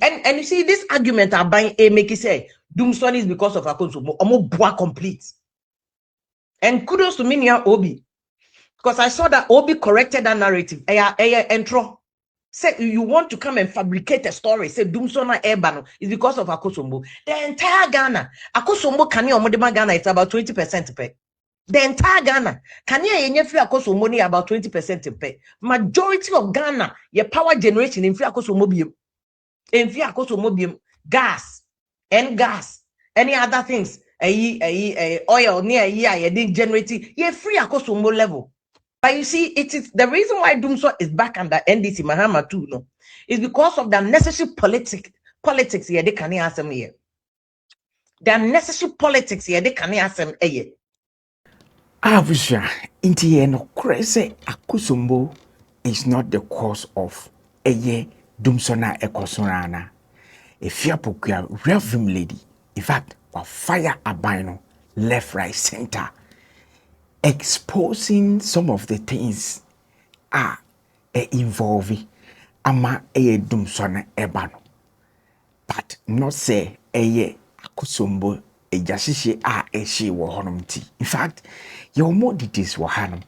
And you see this argument are buying a make it say Dumsor is because of Akosombo omo boa complete. And kudos to Minia Obi, because I saw that Obi corrected that narrative. Entro. Say you want to come and fabricate a story. Say Dumsor na Ebano is because of Akosombo. The entire Ghana, Akosombo Kani Omodema Ghana, it's about 20% pay. The entire Ghana, Kani yenye free Akosombo ni about 20% pay. Majority of Ghana, your power generation in free Akosombo bium. In free Akosombo bium. Gas, any other things. Oil near here, you didn't generate it. You're free Akosombo level. But you see, it is the reason why Dumsor is back under NDC Mahama too, no, is because of the necessary politics here. They can't ask them here. The necessary politics here. They can't ask them here. Abusha, inti no crazy Akosombo is not the cause of Dumsor na ekosonana. Afia Pokua, real Vim Lady. In fact, fire abino left, right, center, exposing some of the things involving ama Dumsor na ebano, but not say Akosombo ejashishe eshi wo honom ti. In fact, your more details wo hanom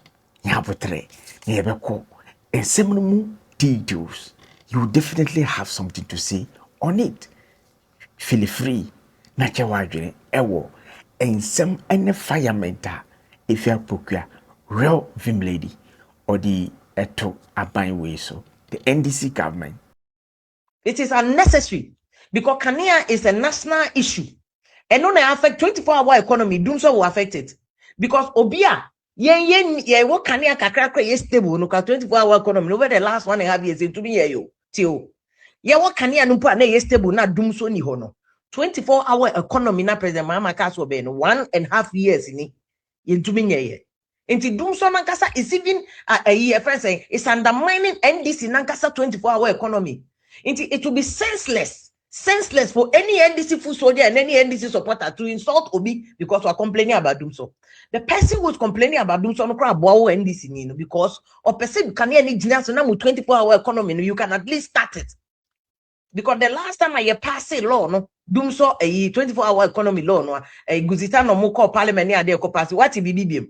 yabotre yebeko and some details. You definitely have something to say on it. Feel free. Nature wadwene ewo and some any firementa Afia Pokua real Vim Lady or the eto aban way so the NDC government. It is unnecessary because Kania is a national issue and only affect 24-hour economy. Dumsor will affect it because Obia ye what Kania kakra ye stable no 24-hour economy over the last 1.5 years into me yo till ye what Kania no pa na ye stable na Dumsor ni hono. 24-hour economy na President Mahama Kaso ben 1.5 years in ye. Inti Dumsor Nankasa is even a year friend saying it's undermining NDC Nankasa 24-hour economy. Inti it will be senseless for any NDC full soldier and any NDC supporter to insult Obi because we're complaining about Dumsor. The person who's complaining about Dumsor no crab NDC because or person can any genius na 24-hour economy you can at least start it. Because the last time I passed a law, no, Dumsor a 24-hour economy law, no, a Guzita no more parliament near their capacity. What is BBM?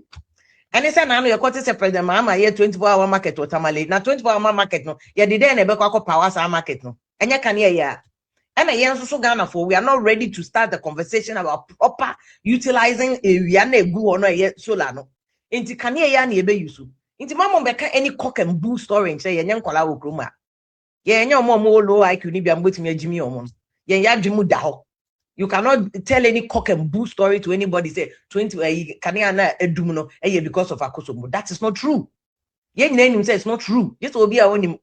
And it's an annual quarter President Mahama here 24-hour market or tamale. Now 24-hour market, no, yeah, the day and a power market, no, and you can hear ya. And I also Ghana for we are not ready to start the conversation about proper utilizing a Yane Gu or no Solano. Into Kanye Yani Ebe Yusu. Into Mamma Beka any cock and bull story and say Yan Kola Kruma. Yeah, no more low IQ ni be with me Jimmy Omon. Yeah, Jimu Dao. You cannot tell any cock and bull story to anybody. Say 20 Kaniana Edumuno because of Akosombo. That is not true. Yeah, name say it's not true. This will be our own.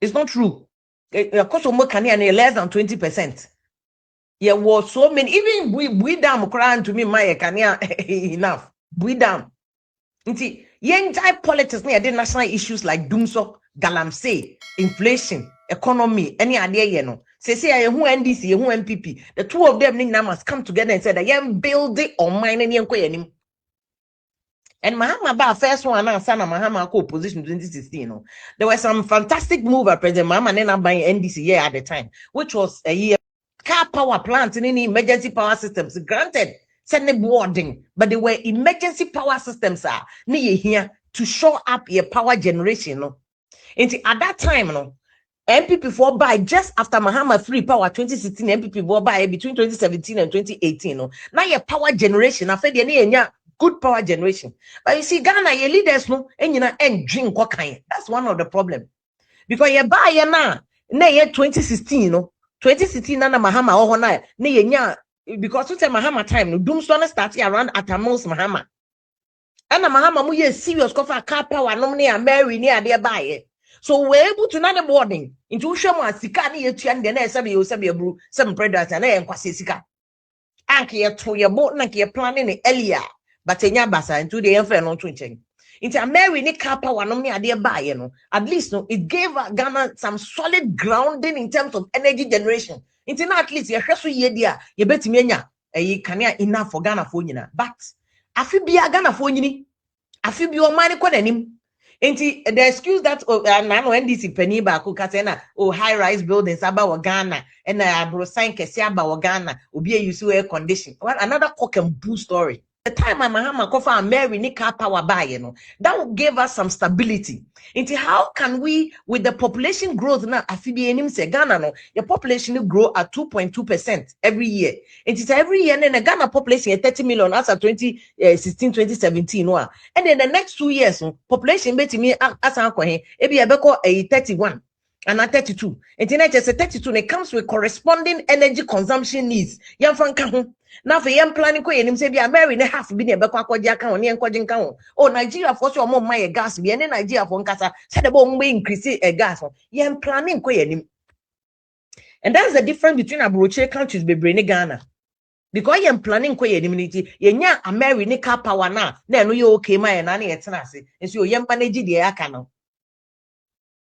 It's not true. Akosombo Kaniana less than 20%. Yeah, was so many. Even we damn crying to me my Kania enough. We damn. Inti yen type politics near the national issues like Dumsor, Galamsey, inflation, economy, any idea, you know. Say who NDC, who MPP, the two of them must come together and say that you build it on mine and you and Mahama ba first one and Sana Mahama co-opposition 2016. You know. There was some fantastic move by President Mahama and buying NDC here at the time, which was a year car power plant in any emergency power systems. Granted, send boarding, but they were emergency power systems are near here to show up your power generation. No? And at that time, no, MPP for buy just after Mahama free power 2016, MPP for buy between 2017 and 2018. No? Now your power generation, I fed you good power generation. But you see, Ghana, your leaders no, and you know, and drink what kind. That's one of the problem. Because you buy now, year 2016, no, 2016 na Mahama oh na nya because to Mahama time no Dumsor started around at most Mahama. And Mahama mu ye serious cover car power no near Mary near there buy. So we're able to not boarding into Shama Sika ni yetu and then sabi bru some predators and then kwase sika. Anki ye to your boat na ki planning earlier but enya basa into the enfer no twinching. Into Mary ni car power no near there buy no. At least no it gave Ghana some solid grounding in terms of energy generation. Into at least ye hweso ye dia ye betimi anya kania enough for Ghana for nyina. But afi bia Ghana for nyini afi bi o man ko nanim. the excuse that now NDC penny back Katena high-rise buildings about Ghana and Brosign Kesia about Ghana will be a use air condition. Well, another cock and bull story. The time Mahama Kofa and Mary Nika power buy, that will give us some stability. Into how can we, with the population growth now, Afia say Ghana no, the population will grow at 2.2% every year. And it's every year, and then the Ghana population is 30 million as of 2016, 2017. And then the next 2 years, population bet me as Uncle, ebi abeko 31. And at 32. And then just 32, and it comes with corresponding energy consumption needs. Young fan now for young planning ko yenim say bia Mary ne half bi ne be kwa kwaji aka ne nkwaji nka ho. Oh, Nigeria for so mo my gas bi ne Nigeria for nkasa say the bo increase gas ho. Young planning ko yenim. And that's the difference between abroad countries bebre ne Ghana. Because young planning ko yenim ni yenya Mary ne car power na no you okay my na na yetena ase. Nso young manage the aka no.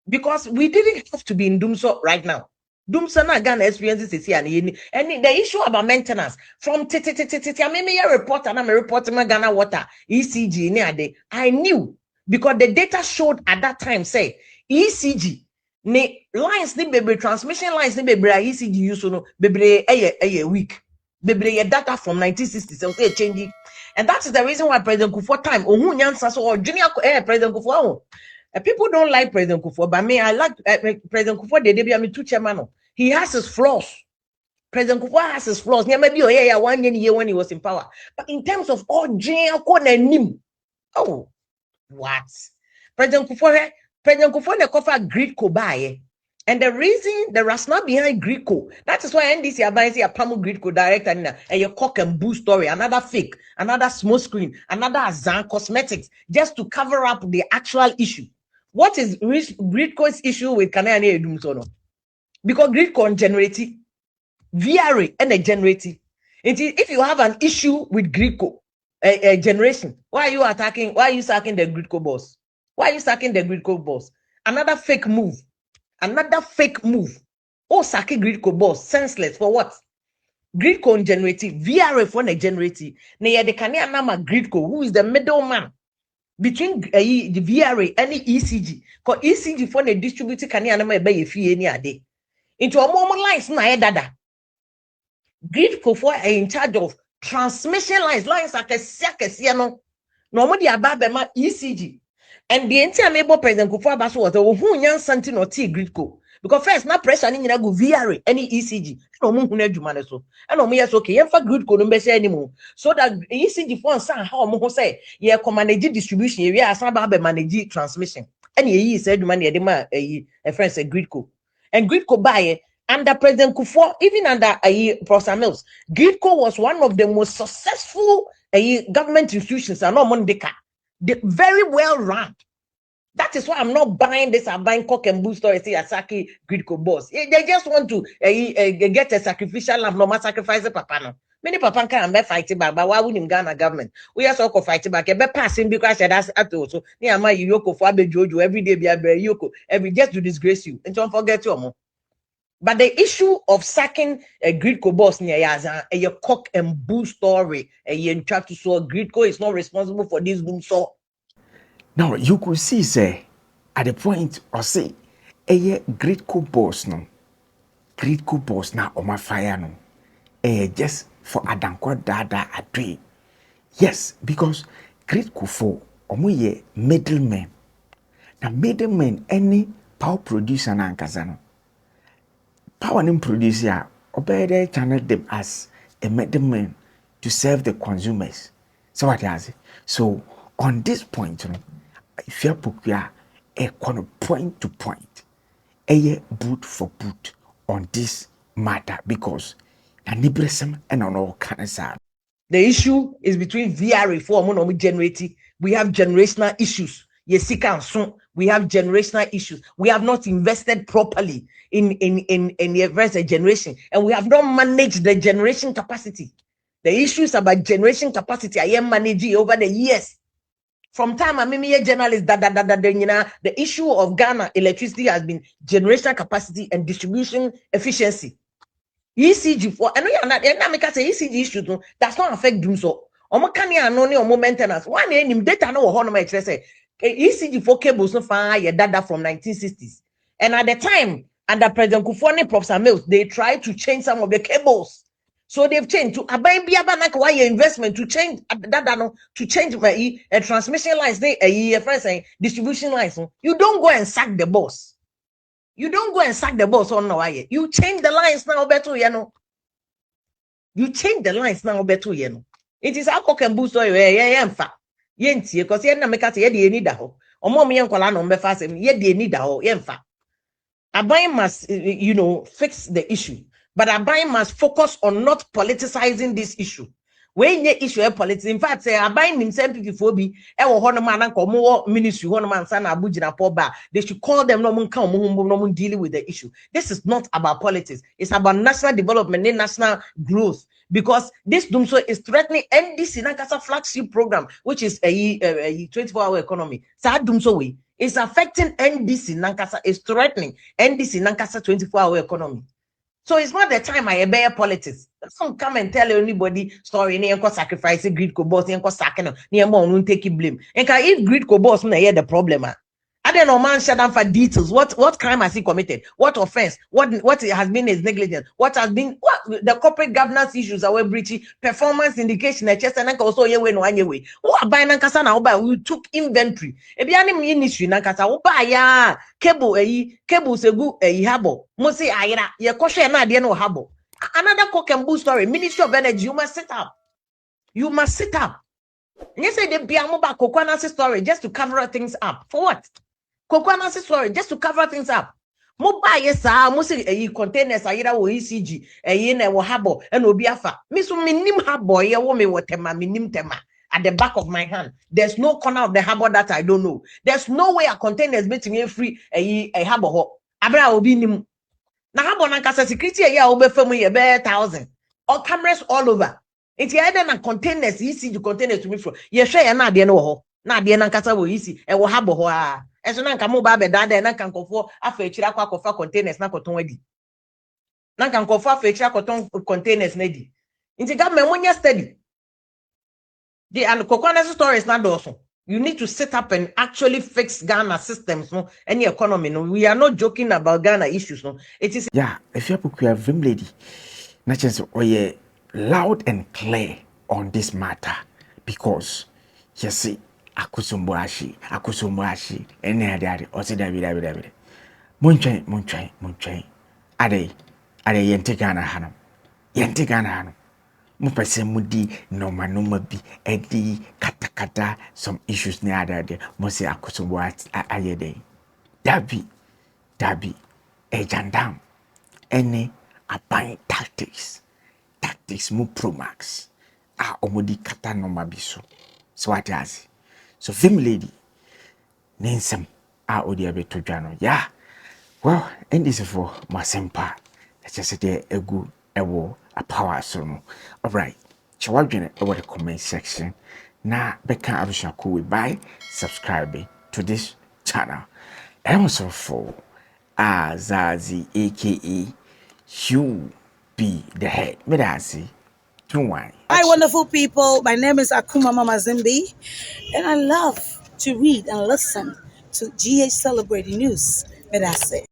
Because we didn't have to be in Dumsor right now. Dumsor na Ghana experiences is here and the issue about maintenance from I mean a report and I'm a report my Ghana water ECG near day. I knew because the data showed at that time say ECG ne lines ni bebre transmission lines ni bebre ECG use no bebre a week bebre data from 1960 so say changing, and that is the reason why President Kufuor time ohun nyansa so or junior President Kufuor. People don't like President Kufuor, but me, I like President Kufuor. The two chairman. He has his flaws. President Kufuor has his flaws. Maybe 1 year when he was in power. But in terms of all oh, what? President Kufuor ne cover Greedco buy. And the reason, the rationale behind Greedco, that is why NDC advised a Pamu Greedco director and your cock and bull story, another fake, another small screen, another Azan cosmetics, just to cover up the actual issue. What is Greedco's issue with Ghanaian Dumsor? Because Greedco generates VRA and a generative. If you have an issue with Greedco, a generation, why are you attacking? Why are you sacking the Greedco boss? Why are you sacking the Greedco boss? Another fake move. Oh, sacking Greedco boss, senseless for what? Greedco generative, VRA for a generative. Now the Ghanaian nama Greedco, who is the middleman between the VRA and the ECG, because ECG for the distributed Ghanaian by a fee any day. Into a moment lines na dada. Greedco for in charge of transmission lines like a circus, normally about the ECG. And the entire able President Kufuor Abaso was who young something or tea Greedco. Because first, not pressure in go VRA, any ECG. No more who need you so. And no me okay, you for Greedco no say anymore. So that ECG for some how mo say, yeah, manage distribution, area as about manage transmission. And ye said money a friend said Greedco. And Greedco buy under President Kufuor, even under Professor Mills, Greedco was one of the most successful government institutions and no Mondeka. Very well run. That is why I'm not buying this. I'm buying cock and bull story. Say Asaki Greedco boss. They just want to get a sacrificial lamb. No more sacrifice papa no. Many papa can be fighting back, but why wouldn't Ghana government? We are so fighting back. Be passing because that's at also. Near my Yoko for Abe Jojo every day. Be Yoko every just to disgrace you and don't forget your mom. But the issue of sacking a Greedco boss near Yaza, a cock and bull story, a try to saw Greedco is not responsible for this Dumsor. Now you could see, say, at the point or say, a Greedco boss no, Greedco boss na on my fire no, just for Adankwa Dada Adwe. Yes, because Greedco for omoye middlemen. Now middlemen any power producer na ankasano. Power and producer obey channel them as a middleman to serve the consumers. So what has it? So on this point, Afia Pokua point to point, boot for boot on this matter because and on all kinds of. The issue is between VR reform and generating. We have generational issues. We have generational issues. We have not invested properly in the first generation, and we have not managed the generation capacity. The issues about generation capacity I am managing over the years. From time I'm a journalist, the issue of Ghana electricity has been generational capacity and distribution efficiency. ECG for I know you're not make us say ECG issues does not affect Dumsor. Omo kani anoni omo maintenance. One name data no ho no make say ECG for cables no fire data from 1960s. And at the time, under President Kufone Prof. Mills, they tried to change some of the cables. So they've changed to abai biaba nak why investment to change that no to change my transmission lines, they friends saying distribution lines. You don't go and sack the boss. You don't go and sack the boss on no why. You change the lines now better, you know. You change the lines now better, you know. It is how can boost yeah, yenti because yen na meka say ye need da ho omo me yenkola no mbefa say ye need da ho yemfa aban must fix the issue, but aban must focus on not politicizing this issue. When ye issue politics, in fact say aban himself people bi e wo ho no man na ko mo ministry ho no man sa na abugina po ba, they should call them no mun kan no mun dealing with the issue. This is not about politics, it's about national development and national growth. Because this Dumsor is threatening NDC Nankasa flagship program, which is a 24-hour economy. So Dumsor way is affecting NDC Nankasa, is threatening NDC Nankasa 24-hour economy. So it's not the time I bear politics. Don't come and tell anybody story. Ni enko sacrifice greed ko boss, ni enko sakeno, ni enko no take blame. Enka if greed ko boss na hear the problem. I don't know, man, shut down for details. What crime has he committed? What offense? What has been his negligence? What has been the corporate governance issues are breaching, performance indication, and also ye way no anye way. What by Nankasa na oba we took inventory. Ebiani ministry Nankasa oba ya cable segu habo. Mosi ayira ye koshe na de no habo. Another cock and bull story. Ministry of Energy, you must sit up. You must sit up. And you say the biamoba Kokwanasi story just to cover things up. For what? Kokwanasi story just to cover things up. Moba yes, musi containers ayira wo ECG, na wo habo, and obiafa. Misu minim habo, ye wo me wotema, minim tema. At the back of my hand, there's no corner of the harbor that I don't know. There's no way a container is making me free a harbor ho. Abra obi nim. Na harbor nankasa security ya obe femu ye be 1,000. All cameras all over. It's either na containers ECG containers to me from. Ye share ya na de no ho. Na de nankasa wo ECG e wo harbor ho a. Eso na nka mo ba be da na nka nkofo afa echira kwa kofa containers na koton adi. Na nka nkofo afa echira koton containers na di. Inti government money study. The and Kokwana story is not also. You need to set up and actually fix Ghana systems, no, any economy. No, we are not joking about Ghana issues. No, it is. Yeah, Afia Pokua, Vim Lady, not just oye loud and clear on this matter because you see, akusumbuashi, any other, or say David. Munchain. Ade, yente Ghana hanum. Mupese mudi noma bi edi kata some issues ne adade mo se akosombo ayede dabi ejandam any aban tactics mu promax omodi kata noma bi so what has so Vim Lady nensem odi abeto dwano yeah well NDC for masempa let's say there egu ewo a power so no. All right, chawadwene over the comment section na beka abusha ko we by subscribing to this channel. And also for Azazi aka you be the head medasi Hi wonderful people, my name is Akuma Mama Zimbi and I love to read and listen to GH Celebrating News. Medasi.